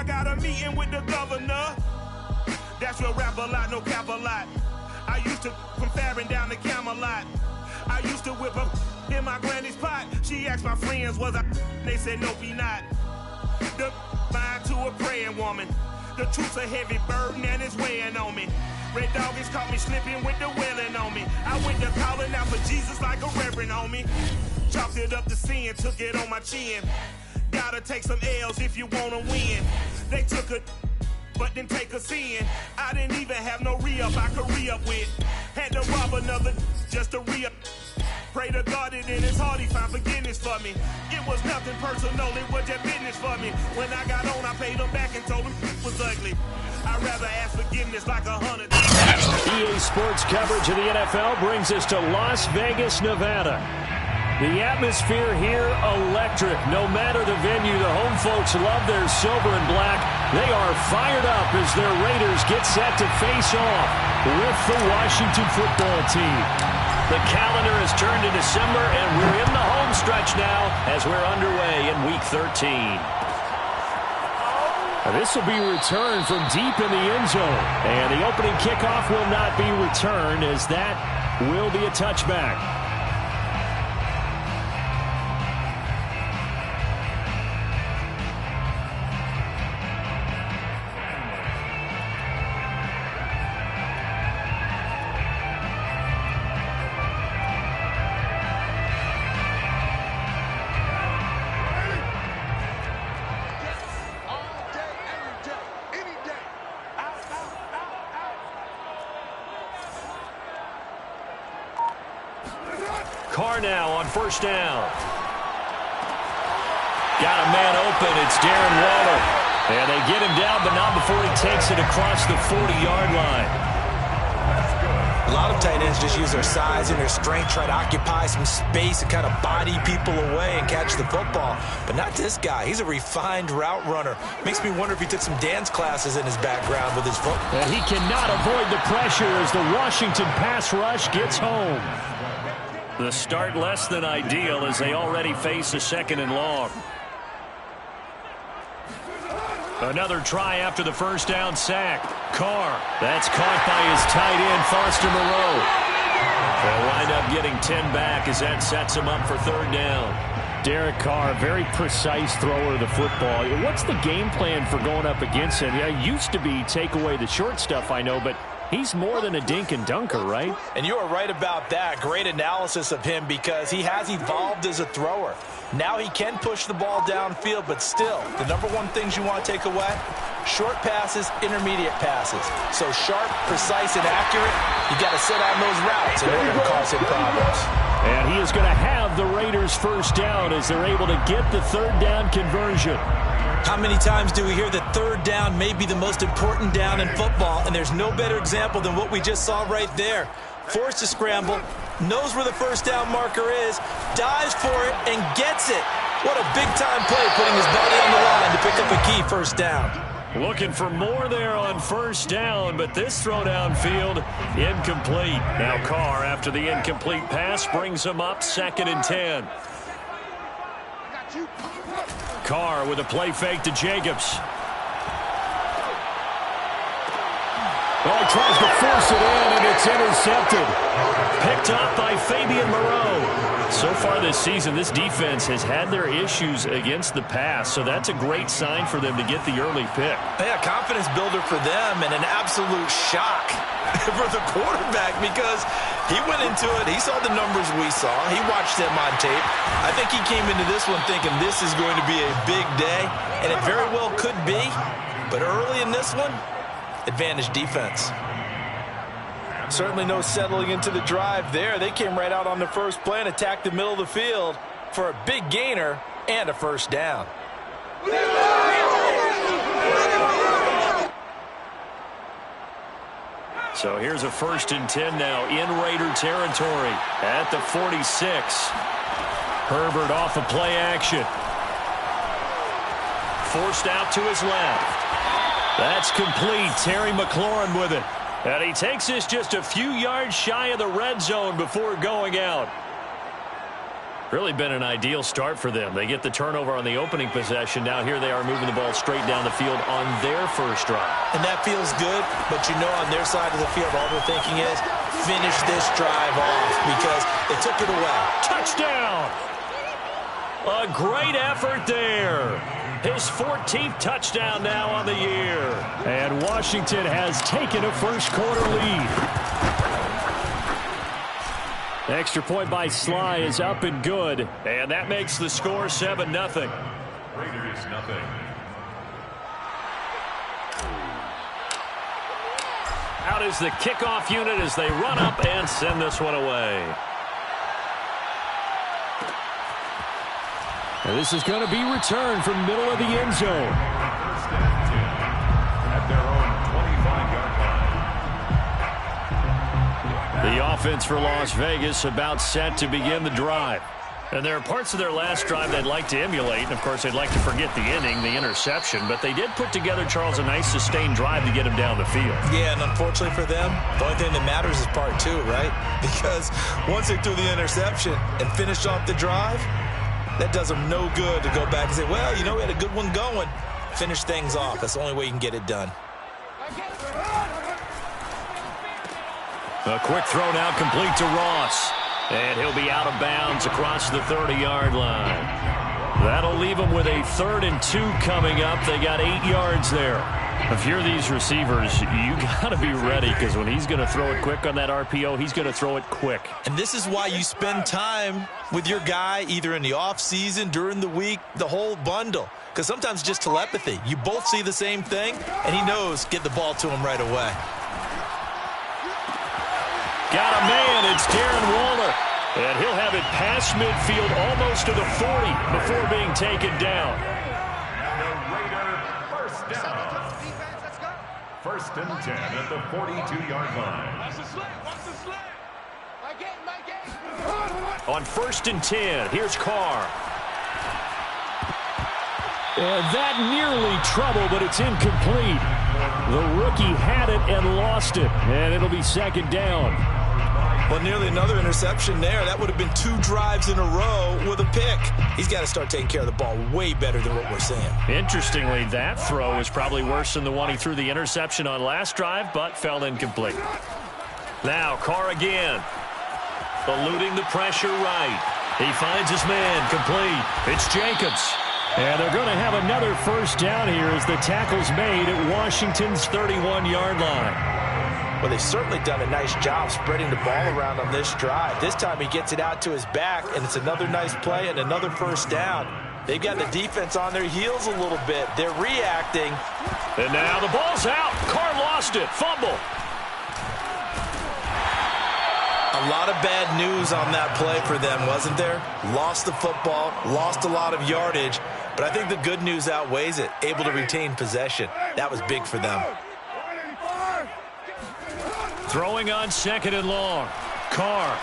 I got a meeting with the governor. That's real rap a lot, no cap a lot. I used to from Farron down to Camelot. I used to whip up in my granny's pot. She asked my friends, was I? They said, nope, he not. The mind to a praying woman. The truth's a heavy burden and it's weighing on me. Red Doggies caught me slipping with the wailing on me. I went to calling out for Jesus like a reverend homie. Chalked it up to sin, took it on my chin. Gotta take some L's if you wanna win. They took a but didn't take a sin. I didn't even have no re-up I could re-up with. Had to rob another just to re-up. Pray to God it in his heart he found forgiveness for me. It was nothing personal, it was just business for me. When I got on, I paid him back and told him it was ugly. I'd rather ask forgiveness like 100. EA Sports coverage of the NFL brings us to Las Vegas, Nevada. The atmosphere here, electric. No matter the venue, the home folks love their silver and black. They are fired up as their Raiders get set to face off with the Washington football team. The calendar has turned to December, and we're in the home stretch now as we're underway in Week 13. This will be returned from deep in the end zone. And the opening kickoff will not be returned as that will be a touchback. Carr now on first down. Got a man open. It's Darren Waller. And they get him down, but not before he takes it across the 40-yard line. A lot of tight ends just use their size and their strength, try to occupy some space and kind of body people away and catch the football. But not this guy. He's a refined route runner. Makes me wonder if he took some dance classes in his background with his foot. And he cannot avoid the pressure as the Washington pass rush gets home. The start less than ideal as they already face a second and long. Another try after the first down sack. Carr. That's caught by his tight end, Foster Moreau. They'll wind up getting 10 back as that sets him up for third down. Derek Carr, very precise thrower of the football. What's the game plan for going up against him? Yeah, it used to be take away the short stuff, I know, but he's more than a dink and dunker, right? And you are right about that. Great analysis of him because he has evolved as a thrower. Now he can push the ball downfield, but still, the number one things you want to take away, short passes, intermediate passes. So sharp, precise, and accurate, you got to sit on those routes in order to cause him problems. And he is going to have the Raiders first down as they're able to get the third down conversion. How many times do we hear that third down may be the most important down in football, and there's no better example than what we just saw right there. Forced to scramble, knows where the first down marker is, dives for it, and gets it. What a big-time play, putting his body on the line to pick up a key first down. Looking for more there on first down, but this throw downfield, incomplete. Now Carr, after the incomplete pass, brings him up 2nd and 10. Carr with a play fake to Jacobs. Well, he tries to force it in, and it's intercepted. Picked up by Fabian Moreau. So far this season, this defense has had their issues against the pass, so that's a great sign for them to get the early pick. Yeah, confidence builder for them and an absolute shock for the quarterback because he went into it. He saw the numbers we saw. He watched them on tape. I think he came into this one thinking this is going to be a big day, and it very well could be. But early in this one, advantage defense. Certainly no settling into the drive there. They came right out on the first play and attacked the middle of the field for a big gainer and a first down. So here's a 1st and 10 now in Raider territory at the 46. Herbert off of play action. Forced out to his left. That's complete. Terry McLaurin with it. And he takes this just a few yards shy of the red zone before going out. Really been an ideal start for them. They get the turnover on the opening possession. Now here they are moving the ball straight down the field on their first drive. And that feels good, but you know on their side of the field, all they're thinking is finish this drive off because they took it away. Touchdown! A great effort there. His 14th touchdown now on the year. And Washington has taken a first-quarter lead. Extra point by Sly is up and good. And that makes the score 7-0. Raiders nothing. Out is the kickoff unit as they run up and send this one away. And this is going to be returned from middle of the end zone. First and 10 at their own 25-yard line. The offense for Las Vegas about set to begin the drive. And there are parts of their last drive they'd like to emulate. And, of course, they'd like to forget the inning, the interception. But they did put together, Charles, a nice sustained drive to get him down the field. Yeah, and unfortunately for them, the only thing that matters is part two, right? Because once they threw the interception and finished off the drive, that does them no good to go back and say, well, you know, we had a good one going. Finish things off. That's the only way you can get it done. A quick throw now complete to Ross. And he'll be out of bounds across the 30-yard line. That'll leave them with a 3rd and 2 coming up. They got 8 yards there. If you're these receivers, you got to be ready because when he's going to throw it quick on that RPO, he's going to throw it quick. And this is why you spend time with your guy either in the offseason, during the week, the whole bundle. Because sometimes just telepathy. You both see the same thing, and he knows get the ball to him right away. Got a man. It's Darren Waller. And he'll have it past midfield almost to the 40 before being taken down. And a Raider first down. First and 10 at the 42-yard line. On 1st and 10, here's Carr. And that nearly trouble, but it's incomplete. The rookie had it and lost it. And it'll be 2nd down. Well, nearly another interception there. That would have been 2 drives in a row with a pick. He's got to start taking care of the ball way better than what we're seeing. Interestingly, that throw is probably worse than the one he threw the interception on last drive, but fell incomplete. Now, Carr again. Eluding the pressure right. He finds his man complete. It's Jacobs. And they're going to have another first down here as the tackle's made at Washington's 31-yard line. Well, they've certainly done a nice job spreading the ball around on this drive. This time he gets it out to his back, and it's another nice play and another first down. They've got the defense on their heels a little bit. They're reacting. And now the ball's out. Carr lost it. Fumble. A lot of bad news on that play for them, wasn't there? Lost the football, lost a lot of yardage, but I think the good news outweighs it. Able to retain possession. That was big for them. Throwing on 2nd and long. Carr.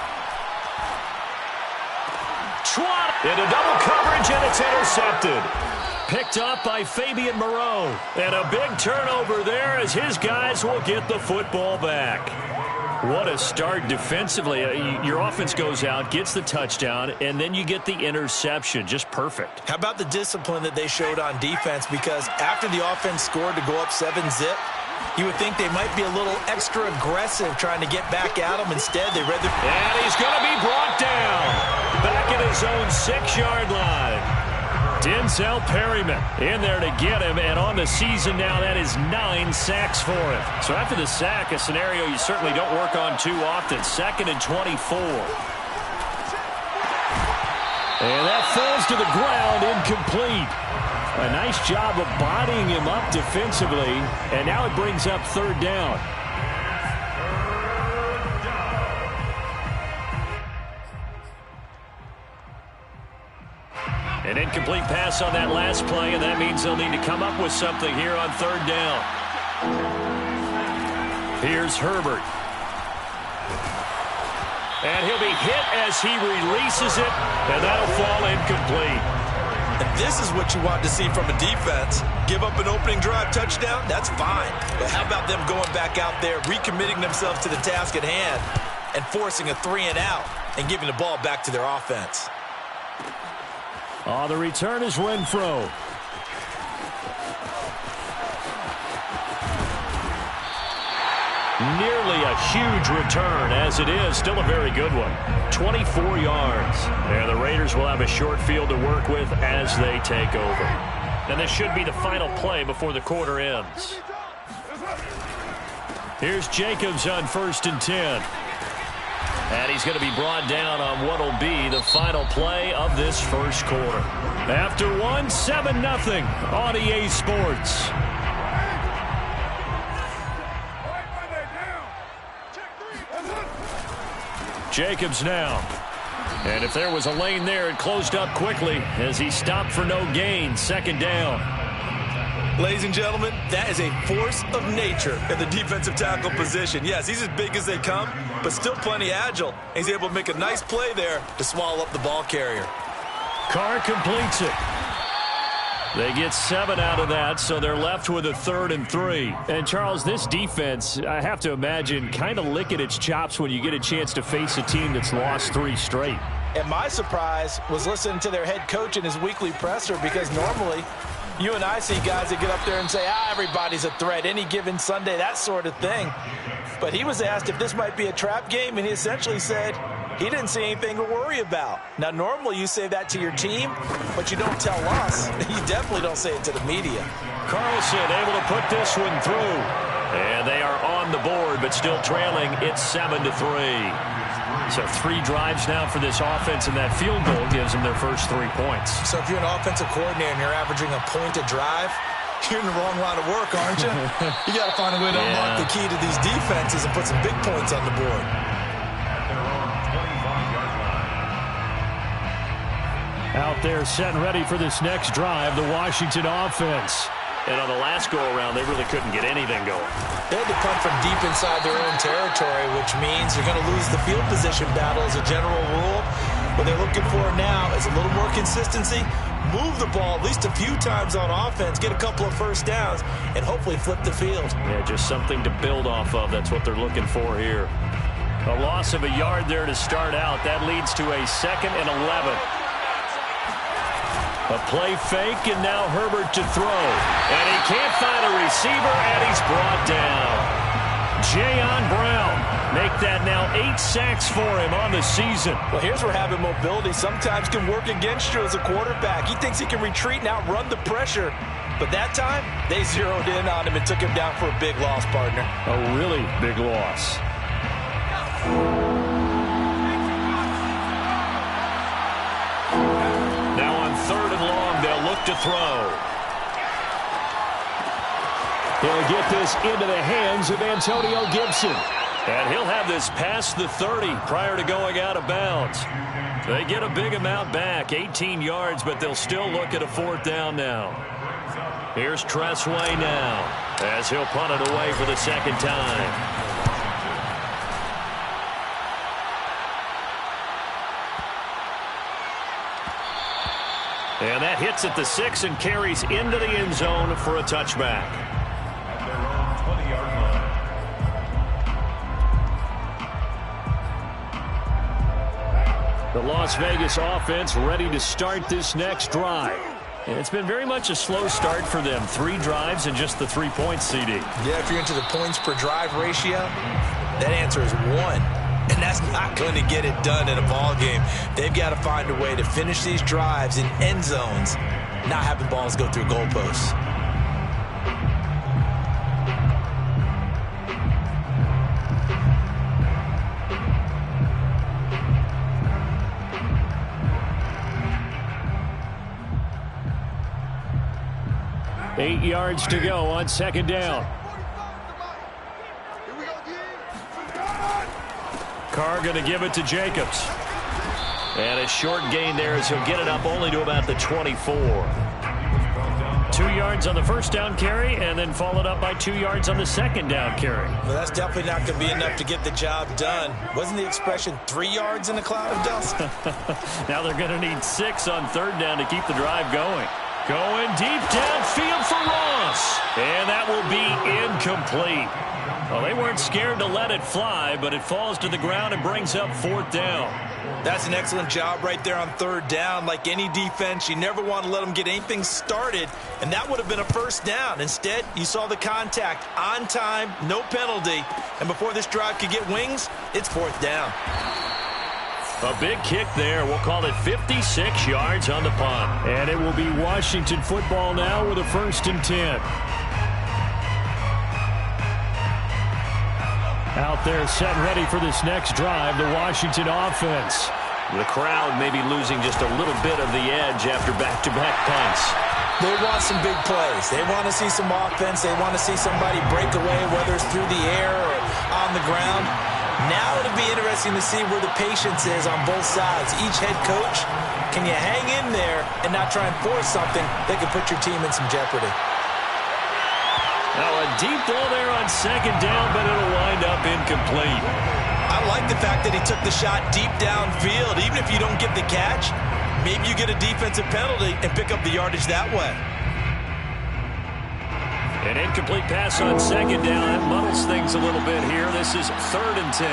Trot into double coverage, and it's intercepted. Picked up by Fabian Moreau. And a big turnover there as his guys will get the football back. What a start defensively. Your offense goes out, gets the touchdown, and then you get the interception. Just perfect. How about the discipline that they showed on defense? Because after the offense scored to go up 7-zip, you would think they might be a little extra aggressive trying to get back at them. Instead, they read the... And he's going to be brought down. Back at his own 6-yard line. Denzel Perryman in there to get him. And on the season now, that is 9 sacks for him. So after the sack, a scenario you certainly don't work on too often. 2nd and 24. And that falls to the ground, incomplete. A nice job of bodying him up defensively, and now it brings up 3rd down. An incomplete pass on that last play, and that means they'll need to come up with something here on 3rd down. Here's Herbert. And he'll be hit as he releases it, and that'll fall incomplete. And this is what you want to see from a defense. Give up an opening drive touchdown, that's fine. But how about them going back out there, recommitting themselves to the task at hand, and forcing a 3-and-out and giving the ball back to their offense? The return is Renfro. Nearly a huge return, as it is. Still a very good one. 24 yards. And the Raiders will have a short field to work with as they take over. And this should be the final play before the quarter ends. Here's Jacobs on 1st and 10. And he's going to be brought down on what will be the final play of this first quarter. After one, 7-0 on EA Sports. Jacobs now. And if there was a lane there, it closed up quickly as he stopped for no gain. 2nd down. Ladies and gentlemen, that is a force of nature in the defensive tackle position. Yes, he's as big as they come, but still plenty agile. He's able to make a nice play there to swallow up the ball carrier. Carr completes it. They get 7 out of that, so they're left with a 3rd and 3. And, Charles, this defense, I have to imagine, kind of licking its chops when you get a chance to face a team that's lost 3 straight. And my surprise was listening to their head coach in his weekly presser, because normally you and I see guys that get up there and say, everybody's a threat any given Sunday, that sort of thing. But he was asked if this might be a trap game, and he essentially said he didn't see anything to worry about. Now, normally you say that to your team, but you don't tell us. You definitely don't say it to the media. Carlson able to put this one through. And they are on the board, but still trailing. It's 7-3. So 3 drives now for this offense, and that field goal gives them their first 3 points. So if you're an offensive coordinator and you're averaging a point a drive, you're in the wrong line of work, aren't you? You got to find a way to unlock the key to these defenses and put some big points on the board. Out there set and ready for this next drive, the Washington offense. And on the last go-around, they really couldn't get anything going. They had to punt from deep inside their own territory, which means you're going to lose the field position battle as a general rule. What they're looking for now is a little more consistency, move the ball at least a few times on offense, get a couple of first downs, and hopefully flip the field. Yeah, just something to build off of. That's what they're looking for here. A loss of a yard there to start out. That leads to a 2nd and 11. A play fake, and now Herbert to throw. And he can't find a receiver, and he's brought down. Jayon Brown make that now 8 sacks for him on the season. Well, here's where having mobility sometimes can work against you as a quarterback. He thinks he can retreat and outrun the pressure. But that time, they zeroed in on him and took him down for a big loss, partner. A really big loss. Now on 3rd and long, they'll look to throw. He'll get this into the hands of Antonio Gibson. And he'll have this past the 30 prior to going out of bounds. They get a big amount back, 18 yards, but they'll still look at a 4th down now. Here's Tressway now as he'll punt it away for the 2nd time. And that hits at the 6 and carries into the end zone for a touchback. At their own 20-yard line. The Las Vegas offense ready to start this next drive. And it's been very much a slow start for them. 3 drives and just the 3 points, CD. Yeah, if you're into the points per drive ratio, that answer is 1. And that's not going to get it done in a ball game. They've got to find a way to finish these drives in end zones, not having balls go through goalposts. Eight yards to go on 2nd down. Carr going to give it to Jacobs. And a short gain there as he'll get it up only to about the 24. 2 yards on the 1st down carry, and then followed up by 2 yards on the 2nd down carry. Well, that's definitely not going to be enough to get the job done. Wasn't the expression 3 yards in a cloud of dust? Now they're going to need 6 on 3rd down to keep the drive going. Going deep downfield for Ross. And that will be incomplete. incomplete. Well, they weren't scared to let it fly, but it falls to the ground and brings up 4th down. That's an excellent job right there on 3rd down. Like any defense, you never want to let them get anything started, and that would have been a 1st down. Instead, you saw the contact on time, no penalty, and before this drive could get wings, it's 4th down. A big kick there. We'll call it 56 yards on the punt. And it will be Washington football now with a 1st and 10. Out there set and ready for this next drive, the Washington offense. The crowd maybe losing just a little bit of the edge after back-to-back punts. They want some big plays. They want to see some offense. They want to see somebody break away, whether it's through the air or on the ground. Now it'll be interesting to see where the patience is on both sides. Each head coach, can you hang in there and not try and force something that could put your team in some jeopardy? Now a deep ball there on 2nd down, but it'll wind up incomplete. I like the fact that he took the shot deep downfield. Even if you don't get the catch, maybe you get a defensive penalty and pick up the yardage that way. An incomplete pass on 2nd down. That muddles things a little bit here. This is 3rd and 10.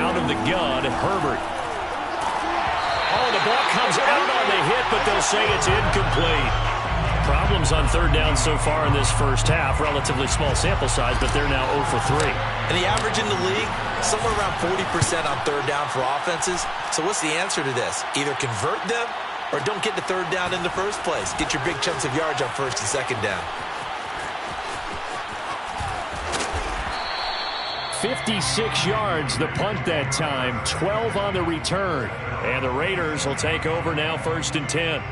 Out of the gun, Herbert. Oh, the ball comes out on the hit, but they'll say it's incomplete. Problems on 3rd down so far in this first half. Relatively small sample size, but they're now 0 for 3. And the average in the league, somewhere around 40% on 3rd down for offenses. So what's the answer to this? Either convert them or don't get to 3rd down in the first place. Get your big chunks of yards on 1st and 2nd down. 56 yards the punt that time, 12 on the return. And the Raiders will take over now 1st and 10.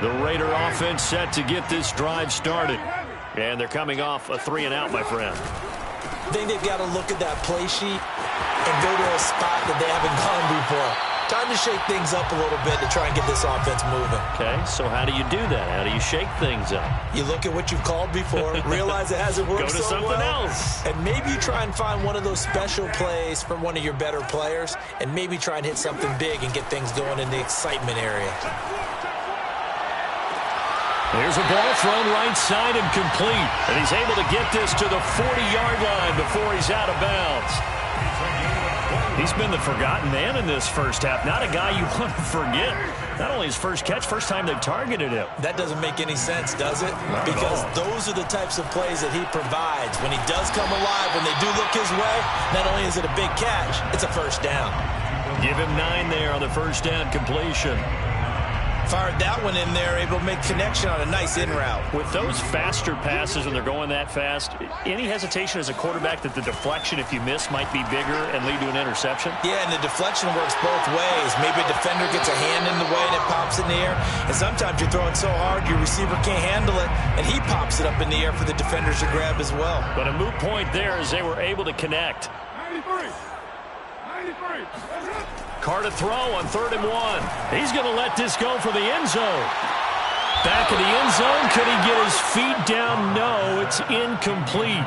The Raider offense set to get this drive started. And they're coming off a 3-and-out, my friend. I think they've got to look at that play sheet and go to a spot that they haven't gone before. Time to shake things up a little bit to try and get this offense moving. Okay, so how do you do that? How do you shake things up? You look at what you've called before, realize it hasn't worked so well. Go to something else. And maybe you try and find one of those special plays from one of your better players, and maybe try and hit something big and get things going in the excitement area. There's a ball thrown right side and complete. And he's able to get this to the 40-yard line before he's out of bounds. He's been the forgotten man in this first half. Not a guy you want to forget. Not only his first catch, first time they've targeted him. That doesn't make any sense, does it? Because those are the types of plays that he provides. When he does come alive, when they do look his way, not only is it a big catch, it's a 1st down. Give him 9 there on the 1st down completion. Fired that one in there, able to make connection on a nice in route. With those faster passes when they're going that fast, any hesitation as a quarterback that the deflection, if you miss, might be bigger and lead to an interception? Yeah, and the deflection works both ways. Maybe a defender gets a hand in the way and it pops in the air. And sometimes you're throwing so hard your receiver can't handle it, and he pops it up in the air for the defenders to grab as well. But a moot point there as they were able to connect. 93. Carr to throw on 3rd and 1. He's going to let this go for the end zone. Back in the end zone. Could he get his feet down? No, it's incomplete.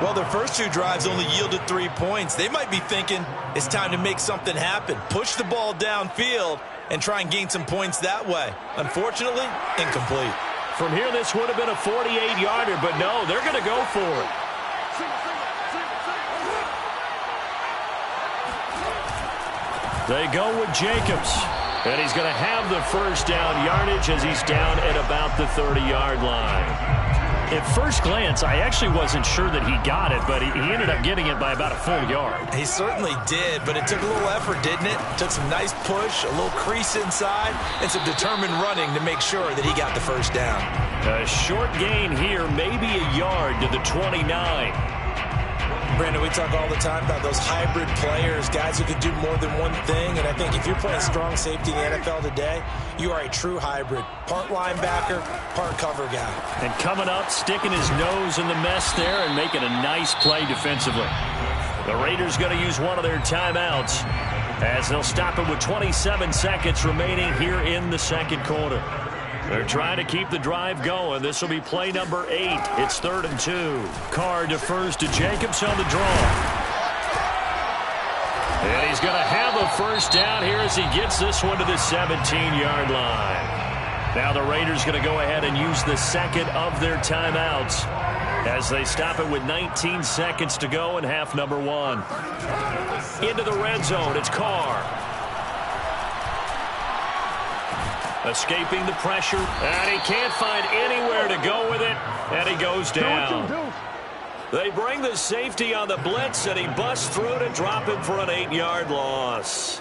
Well, their first 2 drives only yielded 3 points. They might be thinking it's time to make something happen. Push the ball downfield and try and gain some points that way. Unfortunately, incomplete. From here, this would have been a 48-yarder, but no, they're going to go for it. They go with Jacobs, and he's going to have the 1st down yardage as he's down at about the 30-yard line. At first glance, I actually wasn't sure that he got it, but he ended up getting it by about a full yard. He certainly did, but it took a little effort, didn't it? Took some nice push, a little crease inside, and some determined running to make sure that he got the 1st down. A short gain here, maybe a yard to the 29. Brandon, we talk all the time about those hybrid players, guys who can do more than one thing, and I think if you're playing strong safety in the NFL today, you are a true hybrid. Part linebacker, part cover guy. And coming up, sticking his nose in the mess there and making a nice play defensively. The Raiders going to use one of their timeouts as they'll stop it with 27 seconds remaining here in the 2nd quarter. They're trying to keep the drive going. This will be play number 8. It's 3rd and 2. Carr defers to Jacobs on the draw. And he's going to have a 1st down here as he gets this one to the 17-yard line. Now the Raiders going to go ahead and use the second of their timeouts as they stop it with 19 seconds to go in half number 1. Into the red zone, it's Carr. Escaping the pressure, and he can't find anywhere to go with it, and he goes down. They bring the safety on the blitz, and he busts through to drop him for an 8-yard loss.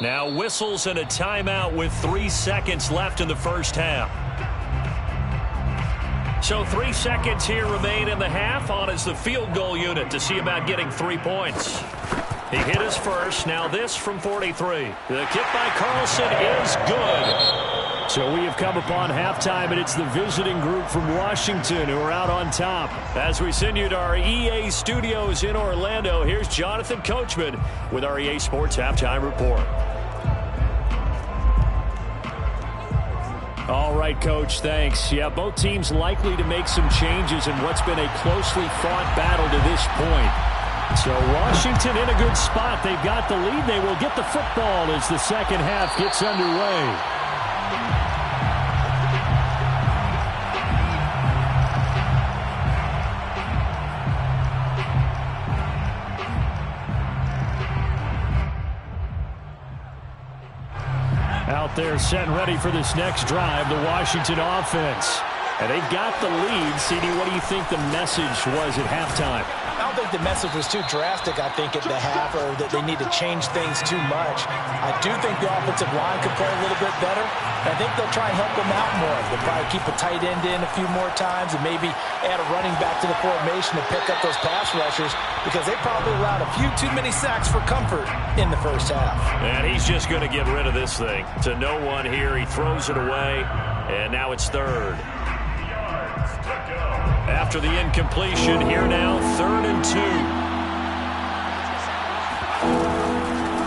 Now whistles and a timeout with 3 seconds left in the first half. So 3 seconds here remain in the half. On is the field goal unit to see about getting 3 points. He hit his first. Now this from 43. The kick by Carlson is good. So we have come upon halftime, and it's the visiting group from Washington who are out on top. As we send you to our EA studios in Orlando, here's Jonathan Coachman with our EA Sports Halftime Report. All right, Coach, thanks. Yeah, both teams likely to make some changes in what's been a closely fought battle to this point. So Washington in a good spot. They've got the lead. They will get the football as the second half gets underway. Out there set and ready for this next drive, the Washington offense. And they've got the lead. CD, what do you think the message was at halftime? I don't think the message was too drastic, I think, at the half, or that they need to change things too much. I do think the offensive line could play a little bit better. I think they'll try and help them out more. They'll probably keep a tight end in a few more times and maybe add a running back to the formation to pick up those pass rushers, because they probably allowed a few too many sacks for comfort in the first half. And he's just going to get rid of this thing. To no one here, he throws it away, and now it's third. After the incompletion, here now, 3rd and 2.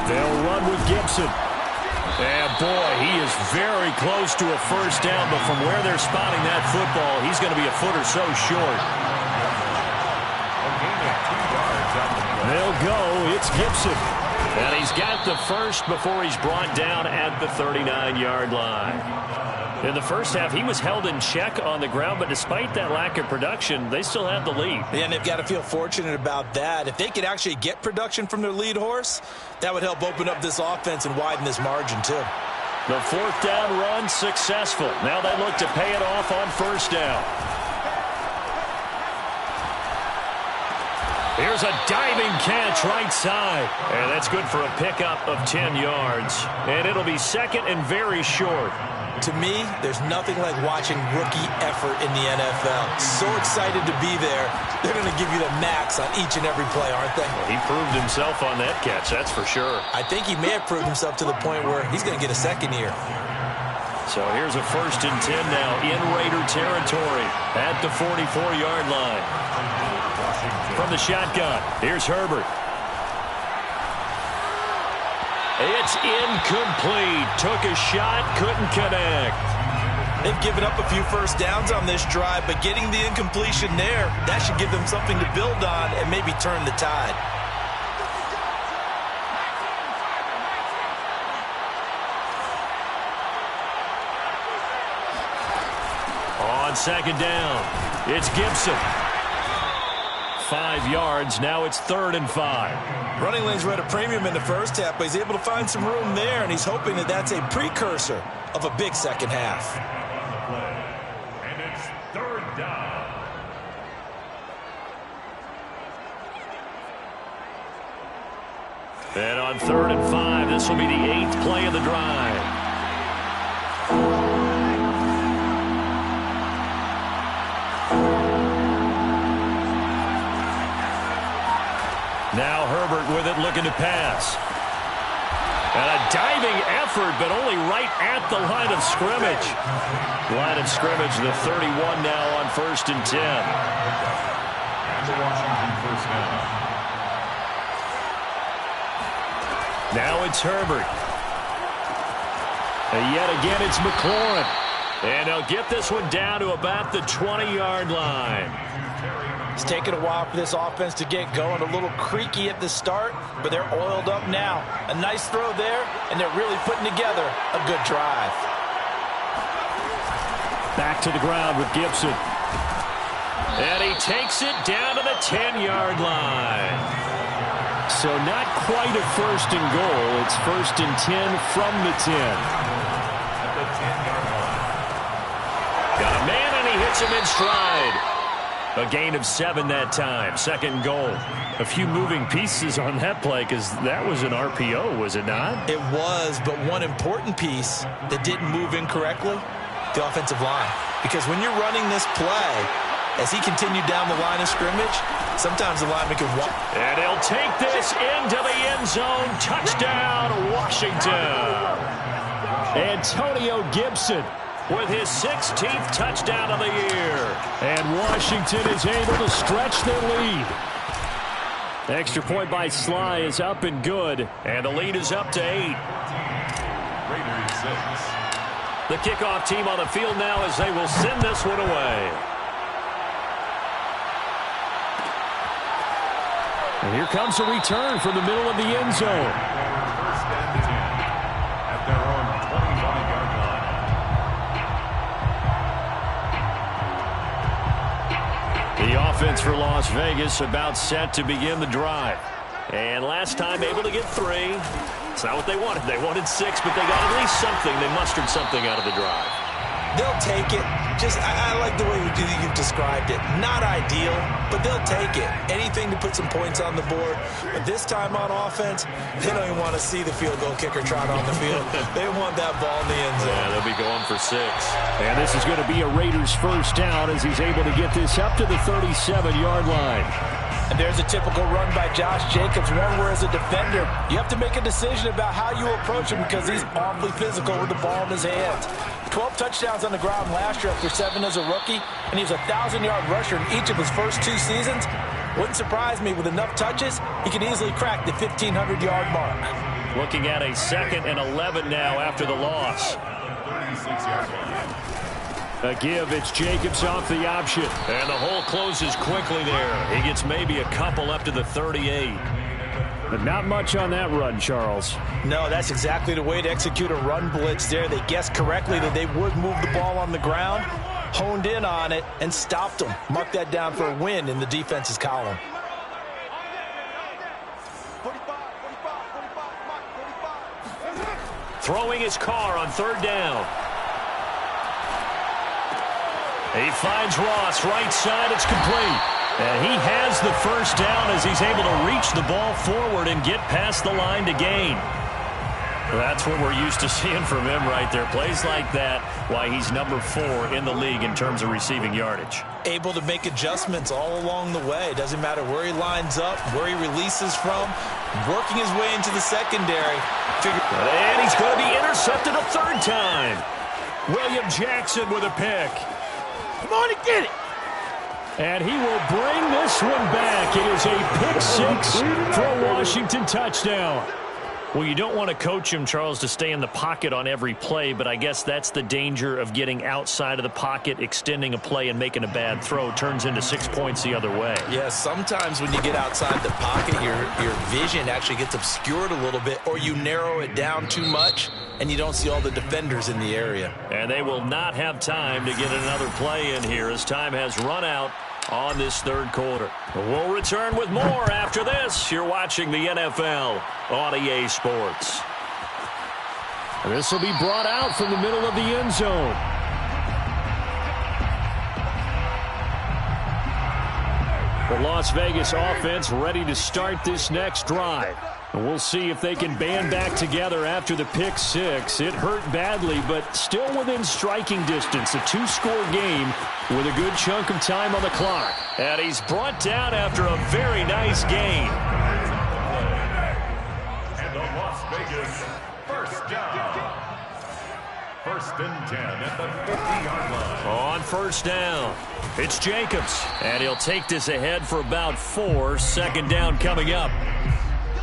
They'll run with Gibson. And boy, he is very close to a first down, but from where they're spotting that football, he's going to be a foot or so short. They'll go, it's Gibson. And he's got the first before he's brought down at the 39-yard line. In the first half, he was held in check on the ground, but despite that lack of production, they still have the lead. Yeah, and they've got to feel fortunate about that. If they could actually get production from their lead horse, that would help open up this offense and widen this margin, too. The 4th down run successful. Now they look to pay it off on 1st down. Here's a diving catch right side. And that's good for a pickup of 10 yards. And it'll be 2nd and very short. To me, there's nothing like watching rookie effort in the NFL. So excited to be there. They're going to give you the max on each and every play, aren't they? Well, he proved himself on that catch, that's for sure. I think he may have proved himself to the point where he's going to get a second here. So here's a 1st and 10 now in Raider territory at the 44-yard line. From the shotgun, here's Herbert. It's incomplete. Took a shot, couldn't connect. They've given up a few first downs on this drive, but getting the incompletion there, that should give them something to build on and maybe turn the tide. On 2nd down, it's Gibson. 5 yards. Now it's 3rd and 5. Running lanes were at a premium in the first half, but he's able to find some room there, and he's hoping that that's a precursor of a big second half. And it's 3rd down. And on 3rd and 5, this will be the 8th play of the drive. Now Herbert with it, looking to pass. And a diving effort, but only right at the line of scrimmage. Line of scrimmage, the 31 now on 1st and 10. And the Washington first down. Now it's Herbert. And yet again, it's McLaurin. And they'll get this one down to about the 20-yard line. It's taken a while for this offense to get going. A little creaky at the start, but they're oiled up now. A nice throw there, and they're really putting together a good drive. Back to the ground with Gibson. And he takes it down to the 10-yard line. So not quite a first and goal. It's first and 10 from the 10. At the 10-yard line. Got a man, and he hits him in stride. A gain of 7 that time. Second and goal. A few moving pieces on that play because that was an RPO, was it not? It was, but one important piece that didn't move incorrectly, the offensive line. Because when you're running this play, as he continued down the line of scrimmage, sometimes the lineman can walk. And he'll take this into the end zone. Touchdown, Washington. Antonio Gibson with his 16th touchdown of the year. And Washington is able to stretch their lead. Extra point by Sly is up and good. And the lead is up to 8. Raiders 6. The kickoff team on the field now as they will send this one away. And here comes a return from the middle of the end zone. First and 10 at their own 25-yard line. The offense for Las Vegas about set to begin the drive. And last time able to get 3. It's not what they wanted. They wanted 6, but they got at least something. They mustered something out of the drive. They'll take it. I like the way you've described it. Not ideal, but they'll take it. Anything to put some points on the board. But this time on offense, they don't even want to see the field goal kicker trot on the field. They want that ball in the end zone. Yeah, they'll be going for 6. And this is going to be a Raiders first down as he's able to get this up to the 37-yard line. And there's a typical run by Josh Jacobs, one where as a defender, you have to make a decision about how you approach him because he's awfully physical with the ball in his hands. 12 touchdowns on the ground last year after 7 as a rookie, and he was a 1,000-yard rusher in each of his first 2 seasons. Wouldn't surprise me with enough touches, he could easily crack the 1,500-yard mark. Looking at a 2nd and 11 now after the loss. 36-yard line. A give, it's Jacobs off the option. And the hole closes quickly there. He gets maybe a couple up to the 38. But not much on that run, Charles. No, that's exactly the way to execute a run blitz there. They guessed correctly that they would move the ball on the ground, honed in on it, and stopped them. Mark that down for a win in the defense's column. Throwing his car on 3rd down. He finds Ross, right side, it's complete. And he has the first down as he's able to reach the ball forward and get past the line to gain. That's what we're used to seeing from him right there. Plays like that, why he's number 4 in the league in terms of receiving yardage. Able to make adjustments all along the way. Doesn't matter where he lines up, where he releases from, working his way into the secondary. And he's going to be intercepted a 3rd time. William Jackson with a pick. Come on and get it. And he will bring this one back. It is a pick 6 for a Washington touchdown. Well, you don't want to coach him, Charles, to stay in the pocket on every play, but I guess that's the danger of getting outside of the pocket, extending a play, and making a bad throw. Turns into 6 points the other way. Yeah, sometimes when you get outside the pocket, your vision actually gets obscured a little bit, or you narrow it down too much, and you don't see all the defenders in the area. And they will not have time to get another play in here as time has run out on this 3rd quarter. We'll return with more after this. You're watching the NFL on EA Sports. This will be brought out from the middle of the end zone. The Las Vegas offense ready to start this next drive. And we'll see if they can band back together after the pick 6. It hurt badly, but still within striking distance. A 2-score game with a good chunk of time on the clock. And he's brought down after a very nice gain. And the Las Vegas first down. 1st and 10 at the 50-yard line. On 1st down, it's Jacobs. And he'll take this ahead for about 4. 2nd down coming up.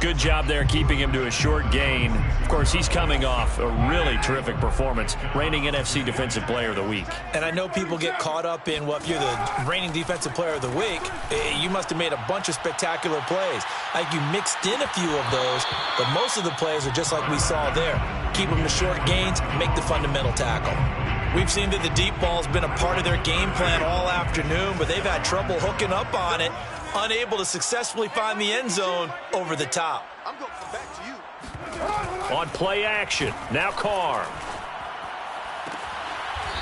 Good job there keeping him to a short gain. Of course, he's coming off a really terrific performance, reigning NFC Defensive Player of the Week. And I know people get caught up in, well, if you're the reigning Defensive Player of the Week, you must have made a bunch of spectacular plays. Like you mixed in a few of those, but most of the plays are just like we saw there. Keep them to short gains, make the fundamental tackle. We've seen that the deep ball's been a part of their game plan all afternoon, but they've had trouble hooking up on it, unable to successfully find the end zone over the top. I'm going to come back to you. On play action, now Carr.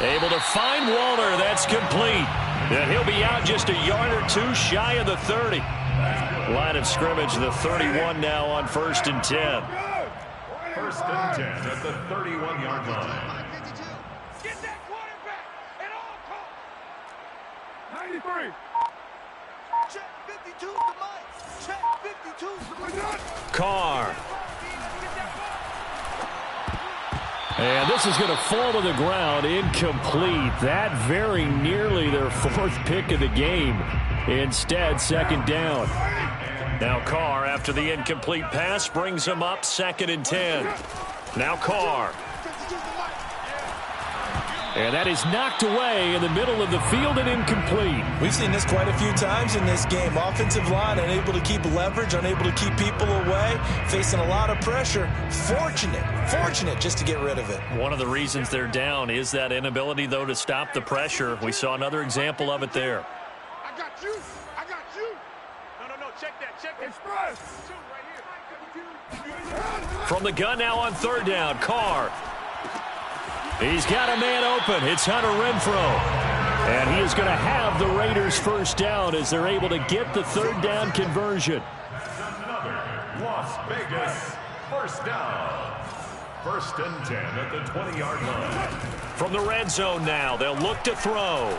Able to find Waller, that's complete. And he'll be out just a yard or two shy of the 30. Line of scrimmage, the 31 now on 1st and 10. 1st and 10 at the 31-yard line. Get that quarterback at all costs. 93. Check 52 to Mike. Check 52 to Mike. Carr. And this is going to fall to the ground, incomplete. That very nearly their 4th pick of the game. Instead, 2nd down. Now Carr, after the incomplete pass, brings him up 2nd and 10. Now Carr. And that is knocked away in the middle of the field and incomplete. We've seen this quite a few times in this game. Offensive line unable to keep leverage, unable to keep people away, facing a lot of pressure. Fortunate just to get rid of it. One of the reasons they're down is that inability, though, to stop the pressure. We saw another example of it there. I got you. I got you. No. Check that. Express. Two right here. From the gun now on 3rd down, Carr. He's got a man open. It's Hunter Renfrow. And he is going to have the Raiders 1st down as they're able to get the 3rd down conversion. Another Las Vegas 1st down. 1st and 10 at the 20-yard line. From the red zone now, they'll look to throw.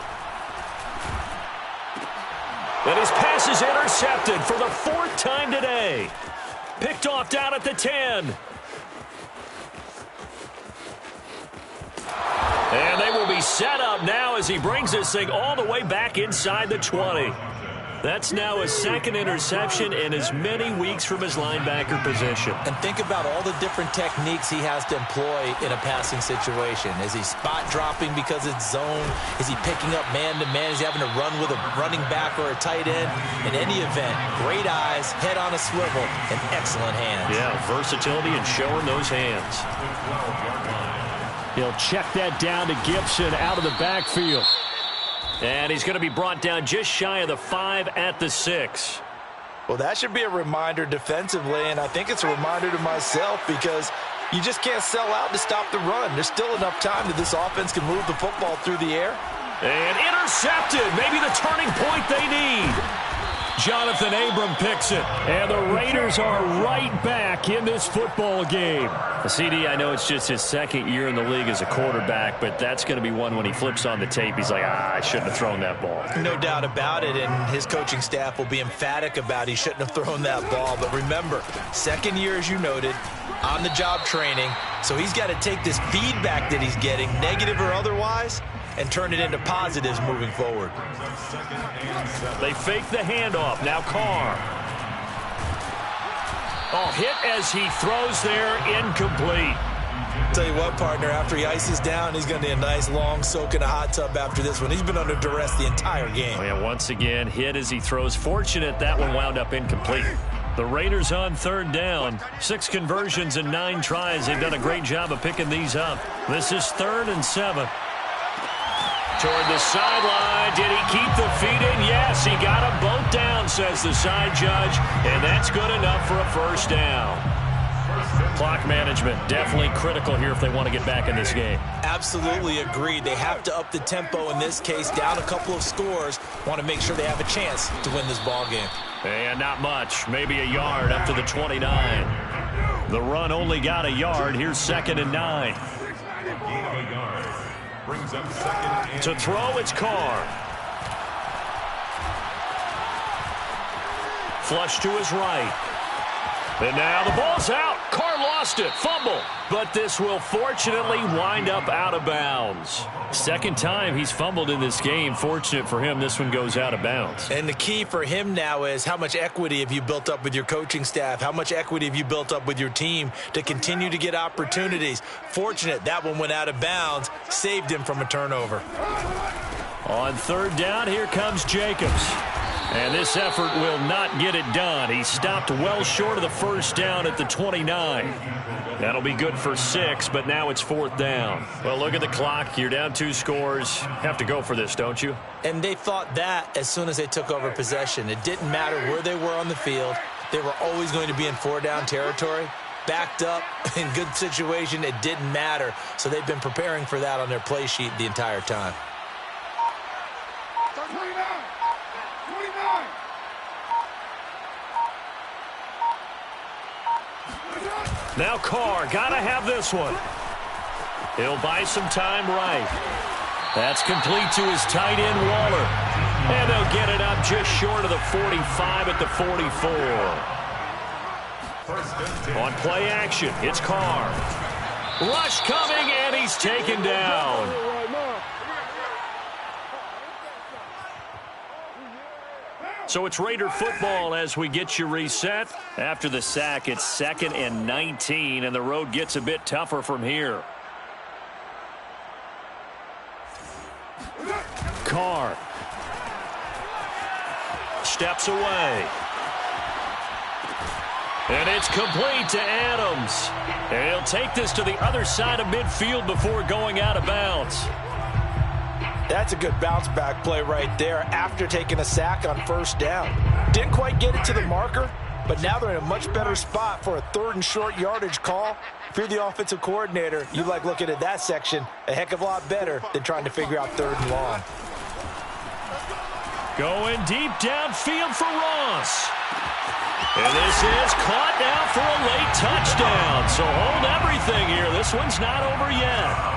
And his pass is intercepted for the 4th time today. Picked off down at the 10. And they will be set up now as he brings this thing all the way back inside the 20. That's now his 2nd interception in as many weeks from his linebacker position. And think about all the different techniques he has to employ in a passing situation. Is he spot dropping because it's zone? Is he picking up man-to-man? Is he having to run with a running back or a tight end? In any event, great eyes, head on a swivel, and excellent hands. Yeah, versatility and showing those hands. He'll check that down to Gibson out of the backfield. And he's going to be brought down just shy of the 5 at the 6. Well, that should be a reminder defensively, and I think it's a reminder to myself because you just can't sell out to stop the run. There's still enough time that this offense can move the football through the air. And intercepted. Maybe the turning point they need. Jonathan Abram picks it. And the Raiders are right back in this football game. CD, I know it's just his 2nd year in the league as a quarterback, but that's going to be one when he flips on the tape. He's like, I shouldn't have thrown that ball. No doubt about it, and his coaching staff will be emphatic about he shouldn't have thrown that ball. But remember, 2nd year, as you noted, on-the-job training. So he's got to take this feedback that he's getting, negative or otherwise, and turn it into positives moving forward. They fake the handoff. Now Carr. Oh, hit as he throws there, incomplete. Tell you what, partner, after he ices down, he's going to need a nice long soak in a hot tub after this one. He's been under duress the entire game. Oh, yeah, once again, hit as he throws. Fortunate that one wound up incomplete. The Raiders on 3rd down. 6 conversions and 9 tries. They've done a great job of picking these up. This is 3rd and 7. Toward the sideline. Did he keep the feet in? Yes, he got them both down, says the side judge. And that's good enough for a 1st down. Clock management definitely critical here if they want to get back in this game. Absolutely agreed. They have to up the tempo in this case, down a couple of scores. Want to make sure they have a chance to win this ball game. And not much. Maybe a yard up to the 29. The run only got a yard. Here's 2nd and 9. Brings up 2nd and to throw, it's Carr. Flush to his right. And now the ball's out. Carr lost lost it. Fumble. But this will fortunately wind up out of bounds. Second time he's fumbled in this game. Fortunate for him, this one goes out of bounds. And the key for him now is how much equity have you built up with your coaching staff? How much equity have you built up with your team to continue to get opportunities? Fortunate that one went out of bounds, saved him from a turnover. On third down, here comes Jacobs. And this effort will not get it done. He stopped well short of the first down at the 29. That'll be good for 6, but now it's fourth down. Well, look at the clock. You're down 2 scores. Have to go for this, don't you? And they thought that as soon as they took over possession. It didn't matter where they were on the field. They were always going to be in 4-down territory. Backed up, in good situation, it didn't matter. So they've been preparing for that on their play sheet the entire time. 29. Now Carr, gotta have this one. He'll buy some time right. That's complete to his tight end, Waller. And they'll get it up just short of the 45 at the 44. On play action, it's Carr. Rush coming, and he's taken down. So it's Raider football as we get you reset. After the sack, it's 2nd and 19, and the road gets a bit tougher from here. Carr steps away. And it's complete to Adams. And he'll take this to the other side of midfield before going out of bounds. That's a good bounce-back play right there after taking a sack on first down. Didn't quite get it to the marker, but now they're in a much better spot for a 3rd and short yardage call. If you're the offensive coordinator, you like looking at that section a heck of a lot better than trying to figure out 3rd and long. Going deep downfield for Ross. And this is caught now for a late touchdown. So hold everything here. This one's not over yet.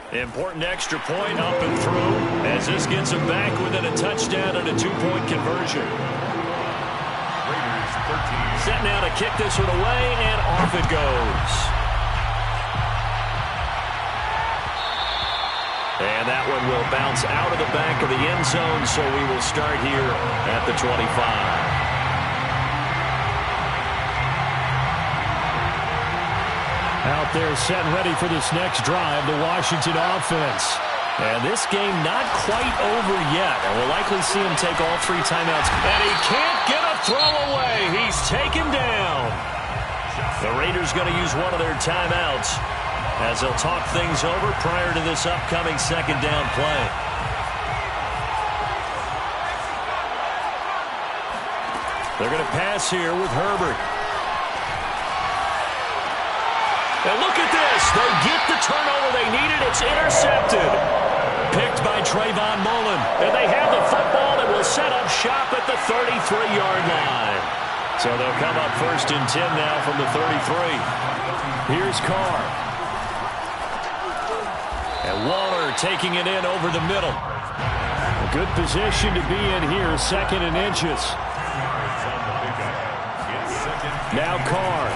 Important extra point up and through as this gets them back within a touchdown and a 2-point conversion. Raiders 13. Set now to kick this one away, and off it goes. And that one will bounce out of the back of the end zone, so we will start here at the 25. Out there set and ready for this next drive, the Washington offense. And this game not quite over yet. And we'll likely see him take all 3 timeouts. And he can't get a throw away. He's taken down. The Raiders going to use one of their timeouts as they'll talk things over prior to this upcoming 2nd down play. They're going to pass here with Herbert. And look at this. They get the turnover they needed. It's intercepted. Picked by Trayvon Mullen. And they have the football that will set up shop at the 33-yard line. So they'll come up 1st and 10 now from the 33. Here's Carr. And Waller taking it in over the middle. A good position to be in here, 2nd and inches. Now Carr.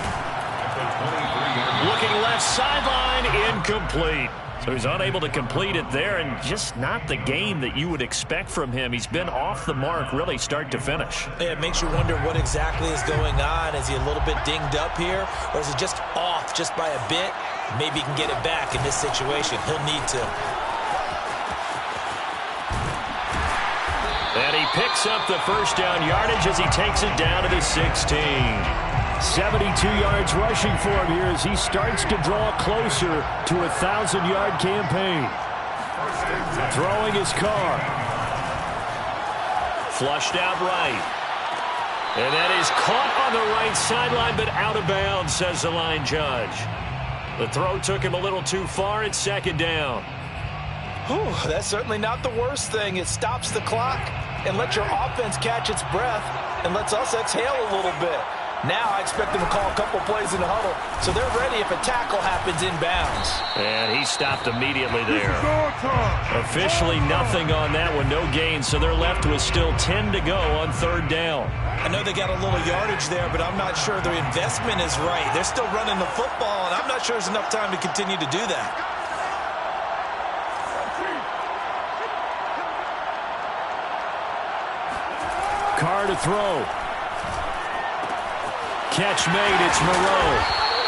Looking left sideline, incomplete. So he's unable to complete it there, and just not the game that you would expect from him. He's been off the mark really start to finish. Yeah, it makes you wonder what exactly is going on. Is he a little bit dinged up here, or is he just off just by a bit? Maybe he can get it back in this situation. He'll need to. And he picks up the 1st down yardage as he takes it down to the 16. 72 yards rushing for him here as he starts to draw closer to a 1,000-yard campaign. Throwing his Carr. Flushed out right. And that is caught on the right sideline, but out of bounds, says the line judge. The throw took him a little too far. It's 2nd down. Whew, that's certainly not the worst thing. It stops the clock and lets your offense catch its breath and lets us exhale a little bit. Now I expect them to call a couple plays in the huddle, so they're ready if a tackle happens inbounds. And he stopped immediately there. Officially nothing on that one, no gain, so they're left with still 10 to go on third down. I know they got a little yardage there, but I'm not sure their investment is right. They're still running the football, and I'm not sure there's enough time to continue to do that. Carr to throw. Catch made, it's Moreau.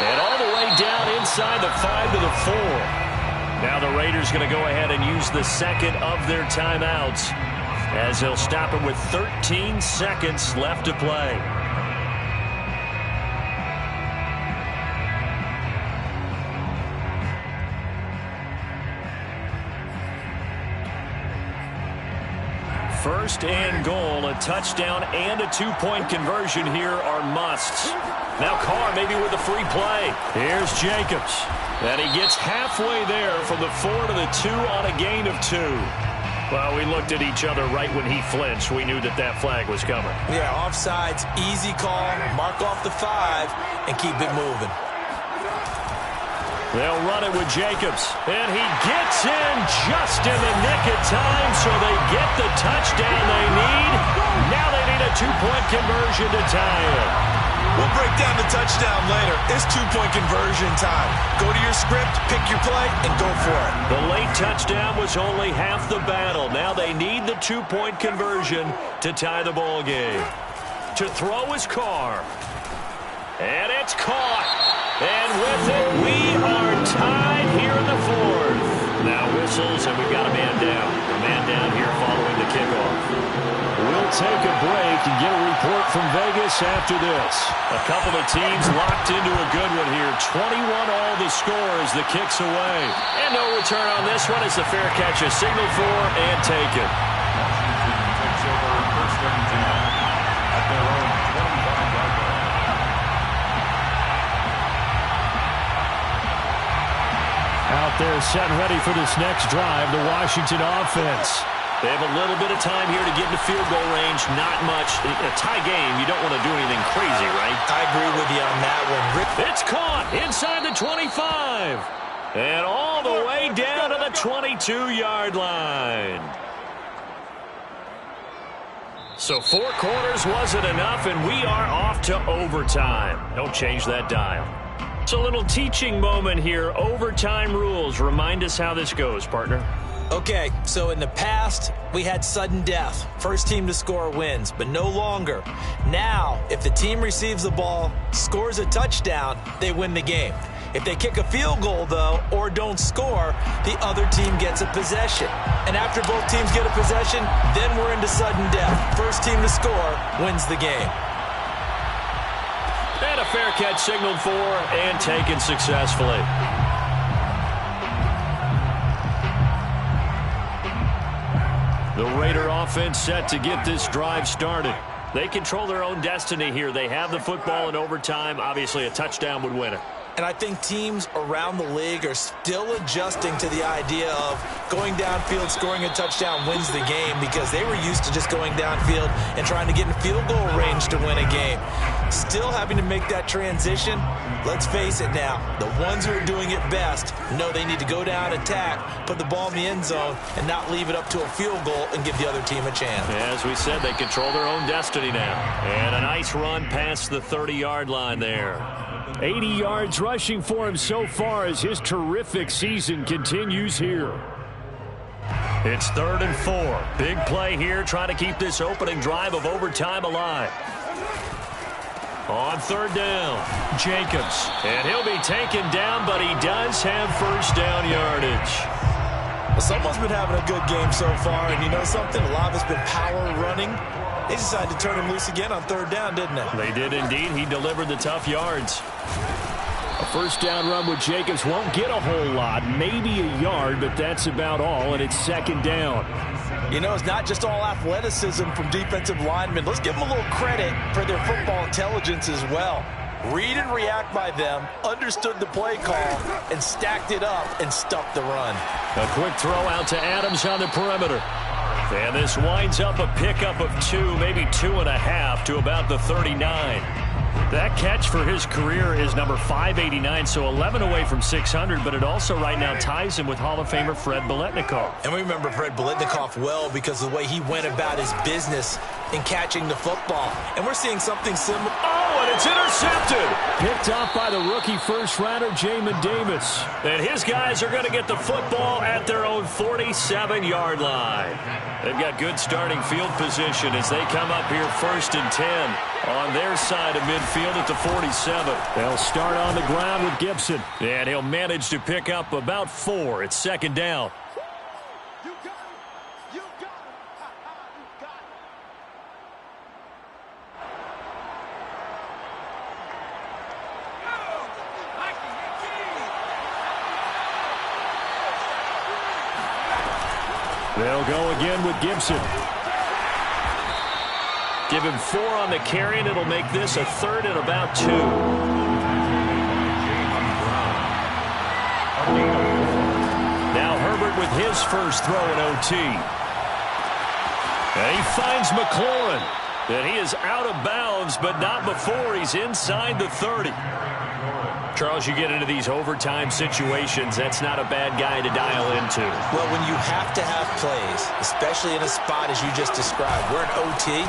And all the way down inside the 5 to the 4. Now the Raiders going to go ahead and use the second of their timeouts as they'll stop it with 13 seconds left to play. First and goal, a touchdown and a two-point conversion here are musts. Now Carr maybe with a free play. Here's Jacobs. And he gets halfway there from the 4 to the 2 on a gain of 2. Well, we looked at each other right when he flinched. We knew that that flag was coming. Yeah, offsides, easy call, mark off the 5, and keep it moving. They'll run it with Jacobs. And he gets in just in the nick of time, so they get the touchdown they need. Now they need a two-point conversion to tie it. We'll break down the touchdown later. It's two-point conversion time. Go to your script, pick your play, and go for it. The late touchdown was only half the battle. Now they need the two-point conversion to tie the ball game. To throw is Carr. And it's caught. And with it, we are tied here in the 4th. Now whistles, and we've got a man down. A man down here following the kickoff. We'll take a break and get a report from Vegas after this. A couple of teams locked into a good one here. 21 all the score as the kick's away. And no return on this one as the fair catch is signaled for and taken. Takes over first and 10 at their own 25-yard line. Out there set and ready for this next drive, the Washington offense. They have a little bit of time here to get into field goal range. Not much. A tie game, you don't want to do anything crazy, right? I agree with you on that one. It's caught inside the 25. And all the way down to the 22-yard line. So 4 quarters wasn't enough, and we are off to overtime. Don't change that dial. It's a little teaching moment here. Overtime rules. Remind us how this goes, partner. Okay, so in the past, we had sudden death. First team to score wins, but no longer. Now, if the team receives the ball, scores a touchdown, they win the game. If they kick a field goal, though, or don't score, the other team gets a possession. And after both teams get a possession, then we're into sudden death. First team to score wins the game. And a fair catch signaled for and taken successfully. The Raider offense set to get this drive started. They control their own destiny here. They have the football in overtime. Obviously, a touchdown would win it. And I think teams around the league are still adjusting to the idea of going downfield, scoring a touchdown wins the game, because they were used to just going downfield and trying to get in field goal range to win a game. Still having to make that transition. Let's face it now, the ones who are doing it best know they need to go down, attack, put the ball in the end zone, and not leave it up to a field goal and give the other team a chance. As we said, they control their own destiny now. And a nice run past the 30-yard line there. 80 yards rushing for him so far as his terrific season continues here. It's 3rd and 4. Big play here, trying to keep this opening drive of overtime alive. On 3rd down, Jacobs. And he'll be taken down, but he does have first down yardage. Well, someone's been having a good game so far, and you know something? A lot of it's been power running. They decided to turn him loose again on 3rd down, didn't they? They did indeed. He delivered the tough yards. A first down run with Jacobs won't get a whole lot, maybe a yard, but that's about all, and it's 2nd down. You know, it's not just all athleticism from defensive linemen. Let's give them a little credit for their football intelligence as well. Read and react by them, understood the play call, and stacked it up and stuffed the run. A quick throw out to Adams on the perimeter. And this winds up a pickup of 2, maybe 2.5 to about the 39. That That catch for his career is number 589, so 11 away from 600, but it also right now ties him with Hall of Famer Fred Biletnikoff. And we remember Fred Biletnikoff well because of the way he went about his business in catching the football. And we're seeing something similar. Oh, and it's intercepted. Picked off by the rookie first-rounder, Jamin Davis. And his guys are going to get the football at their own 47-yard line. They've got good starting field position as they come up here 1st and 10 on their side of midfield at the 47. They'll start on the ground with Gibson. And he'll manage to pick up about 4. It's 2nd down. You got it. You got it. You got it. They'll go again with Gibson. Give him 4 on the carry, and it'll make this a 3rd and about 2. Now Herbert with his first throw in OT. And he finds McLaurin. And he is out of bounds, but not before he's inside the 30. Charles, you get into these overtime situations, that's not a bad guy to dial into. Well, when you have to have plays, especially in a spot as you just described, we're in OT,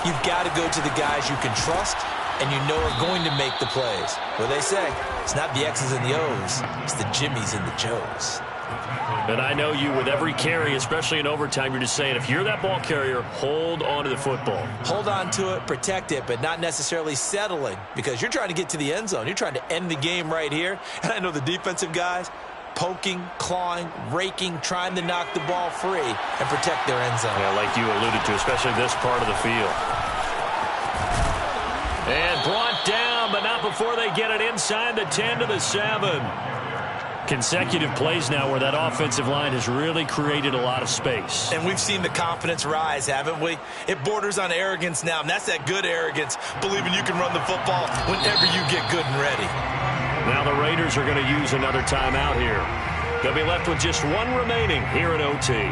you've got to go to the guys you can trust and you know are going to make the plays. What they say, it's not the X's and the O's, it's the Jimmys and the Joes. And I know you with every carry, especially in overtime, you're just saying if you're that ball carrier, hold on to the football. Hold on to it, protect it, but not necessarily settling because you're trying to get to the end zone. You're trying to end the game right here. And I know the defensive guys poking, clawing, raking, trying to knock the ball free and protect their end zone. Yeah, like you alluded to, especially this part of the field. And brought down, but not before they get it inside the 10 to the 7. Consecutive plays now where that offensive line has really created a lot of space. And we've seen the confidence rise, haven't we? It borders on arrogance now, and that's that good arrogance, believing you can run the football whenever you get good and ready. Now the Raiders are going to use another timeout here. They'll be left with just 1 remaining here in OT.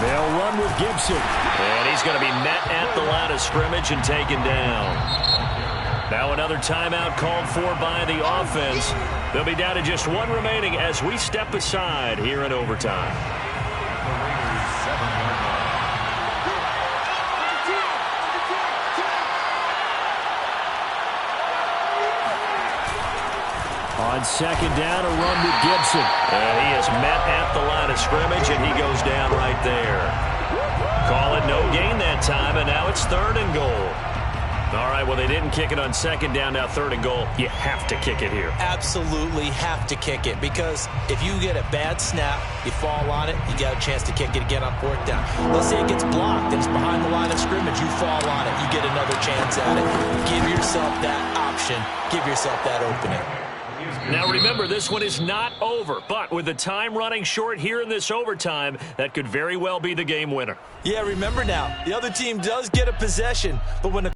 They'll run with Gibson. And he's going to be met at the line of scrimmage and taken down. Now another timeout called for by the offense. They'll be down to just 1 remaining as we step aside here in overtime. On 2nd down, a run with Gibson. And he is met at the line of scrimmage, and he goes down right there. Call it no gain that time, and now it's 3rd and goal. All right, well, they didn't kick it on 2nd down, now 3rd and goal. You have to kick it here. Absolutely have to kick it because if you get a bad snap, you fall on it, you got a chance to kick it again on 4th down. Let's say it gets blocked and it's behind the line of scrimmage. You fall on it, you get another chance at it. Give yourself that option. Give yourself that opening. Now remember, this one is not over, but with the time running short here in this overtime, that could very well be the game winner. Yeah, remember now, the other team does get a possession, but when a